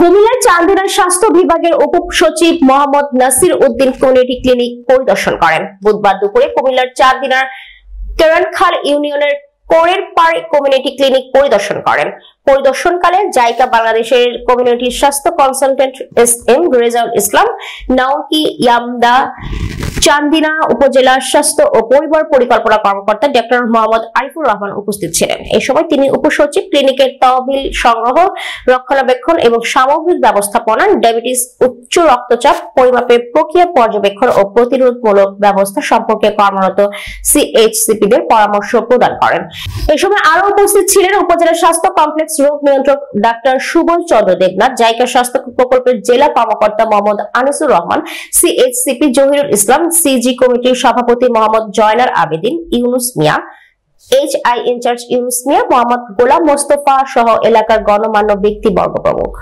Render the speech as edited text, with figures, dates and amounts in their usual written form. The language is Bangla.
কুমিল্লার চান্দিনার স্বাস্থ্য বিভাগের উপসচিব মোহাম্মদ নাসির উদ্দিন কমিউনিটি ক্লিনিক পরিদর্শন করেন। বুধবার দুপুরে কুমিল্লার চান্দিনার কেরানখাল ইউনিয়নের কোরের পাড়ে কমিউনিটি ক্লিনিক পরিদর্শন করেন। পরিদর্শনকালে জাইকা বাংলাদেশের কমিউনিটি স্বাস্থ্য কনসালটেন্ট এস.এম. রেজাউল ইসলাম, নাওকি ইয়ামদা, চান্দিনা উপজেলা স্বাস্থ্য ও পরিবার পরিকল্পনা কর্মকর্তা ডক্টর মোহাম্মদ আরিফুর রহমান উপস্থিত ছিলেন। এই সময় তিনি উপসচিব ক্লিনিকের তহবিল সংগ্রহ, রক্ষণাবেক্ষণ এবং সামগ্রিক ব্যবস্থাপনা, ডায়াবেটিস, উচ্চ রক্তচাপ পরিমাপের প্রক্রিয়া পর্যবেক্ষণ ও প্রতিরোধমূলক ব্যবস্থা সম্পর্কে কর্মরত সিএইচসিপিদের পরামর্শ প্রদান করেন। এই সময় আরো উপস্থিত ছিলেন উপজেলা স্বাস্থ্য কমপ্লেক্স রোগ নিয়ন্ত্রক ডাক্তার সুবল চন্দ্র দেবনাথ, জাইকা স্বাস্থ্য প্রকল্পের জেলা কর্মকর্তা মোহাম্মদ আনিসুর রহমান, সিএইচসিপি জহিরুল ইসলাম, সিজি কমিটির সভাপতি মোহাম্মদ জয়নাল আবেদিন, ইউনুস মিয়া, এইচআই ইনচার্জ ইউনুস মিয়া, মোহাম্মদ গোলাম মোস্তফা সহ এলাকার গণমান্য ব্যক্তিবর্গ প্রমুখ।